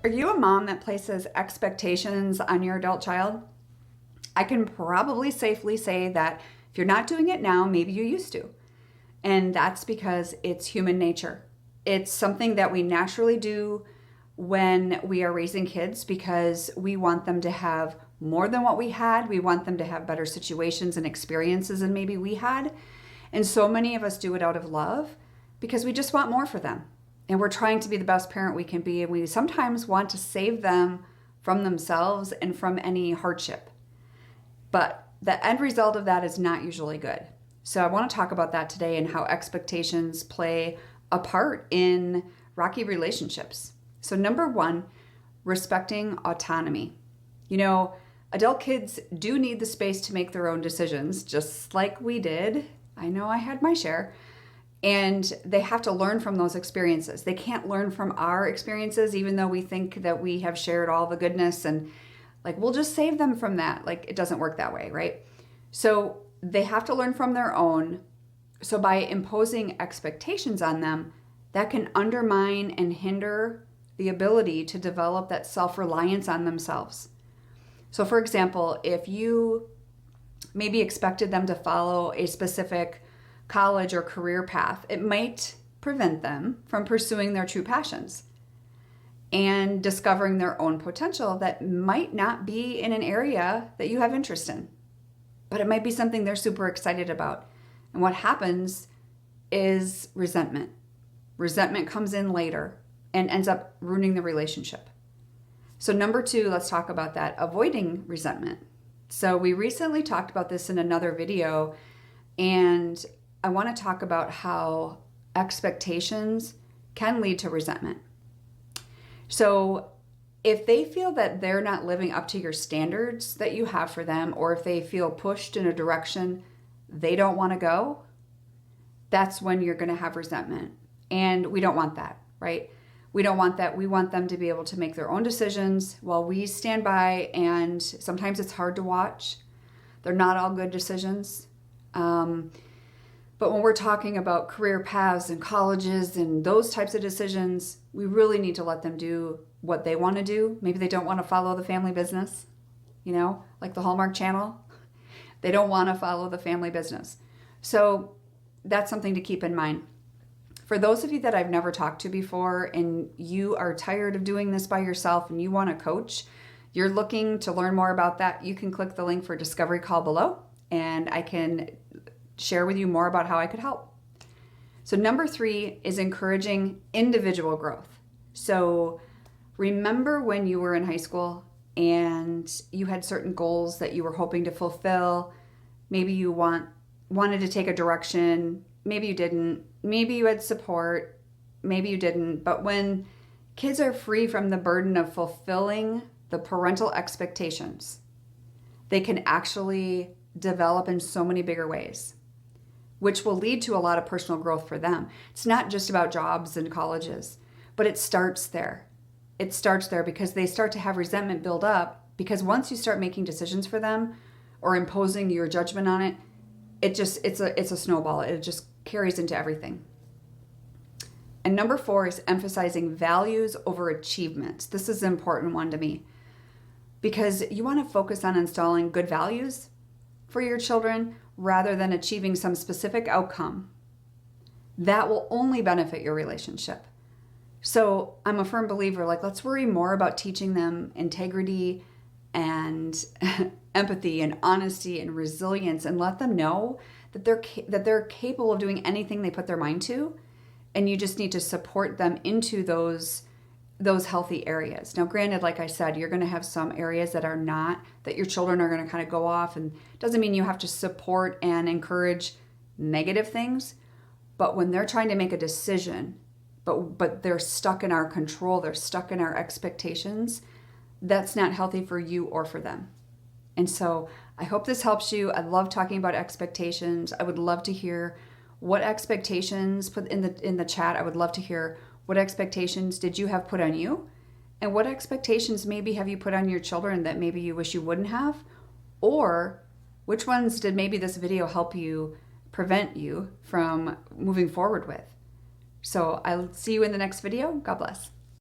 Are you a mom that places expectations on your adult child? I can probably safely say that if you're not doing it now, maybe you used to. And that's because it's human nature. It's something that we naturally do when we are raising kids because we want them to have more than what we had. We want them to have better situations and experiences than maybe we had. And so many of us do it out of love because we just want more for them. And we're trying to be the best parent we can be. And we sometimes want to save them from themselves and from any hardship. But the end result of that is not usually good. So I want to talk about that today and how expectations play a part in rocky relationships. So number one, respecting autonomy. You know, adult kids do need the space to make their own decisions, just like we did. I know I had my share. And they have to learn from those experiences. They can't learn from our experiences, even though we think that we have shared all the goodness and like, we'll just save them from that. Like, it doesn't work that way, right? So they have to learn from their own. So by imposing expectations on them, that can undermine and hinder the ability to develop that self-reliance on themselves. So for example, if you maybe expected them to follow a specific college or career path, it might prevent them from pursuing their true passions and discovering their own potential that might not be in an area that you have interest in, but it might be something they're super excited about. And what happens is resentment. Resentment comes in later and ends up ruining the relationship. So number two, let's talk about that, avoiding resentment. So we recently talked about this in another video, and I want to talk about how expectations can lead to resentment. So if they feel that they're not living up to your standards that you have for them, or if they feel pushed in a direction they don't want to go, that's when you're going to have resentment. And we don't want that, right? We don't want that. We want them to be able to make their own decisions while we stand by, and sometimes it's hard to watch. They're not all good decisions. But when we're talking about career paths and colleges and those types of decisions, we really need to let them do what they want to do. Maybe they don't want to follow the family business, like the Hallmark Channel. They don't want to follow the family business. So that's something to keep in mind. For those of you that I've never talked to before and you are tired of doing this by yourself and you want a coach, you're looking to learn more about that, you can click the link for Discovery Call below and I can share with you more about how I could help. So number three is encouraging individual growth. So remember when you were in high school and you had certain goals that you were hoping to fulfill. Maybe you wanted to take a direction. Maybe you didn't. Maybe you had support. Maybe you didn't. But when kids are free from the burden of fulfilling the parental expectations, they can actually develop in so many bigger ways, which will lead to a lot of personal growth for them. It's not just about jobs and colleges, but it starts there. It starts there because they start to have resentment build up, because once you start making decisions for them or imposing your judgment on it, it's a snowball. It just carries into everything. And number four is emphasizing values over achievements. This is an important one to me because you want to focus on installing good values for your children rather than achieving some specific outcome. That will only benefit your relationship. So I'm a firm believer, let's worry more about teaching them integrity and empathy and honesty and resilience, and let them know that they're capable of doing anything they put their mind to, and you just need to support them into those healthy areas. Now, granted, like I said, you're going to have some areas that your children are going to kind of go off, and it doesn't mean you have to support and encourage negative things, but when they're trying to make a decision, but they're stuck in our control, they're stuck in our expectations, that's not healthy for you or for them. And so I hope this helps you. I love talking about expectations. I would love to hear what expectations, put in the chat. I would love to hear what expectations did you have put on you, and what expectations maybe have you put on your children that maybe you wish you wouldn't have, or which ones did maybe this video help you prevent you from moving forward with. So I'll see you in the next video. God bless.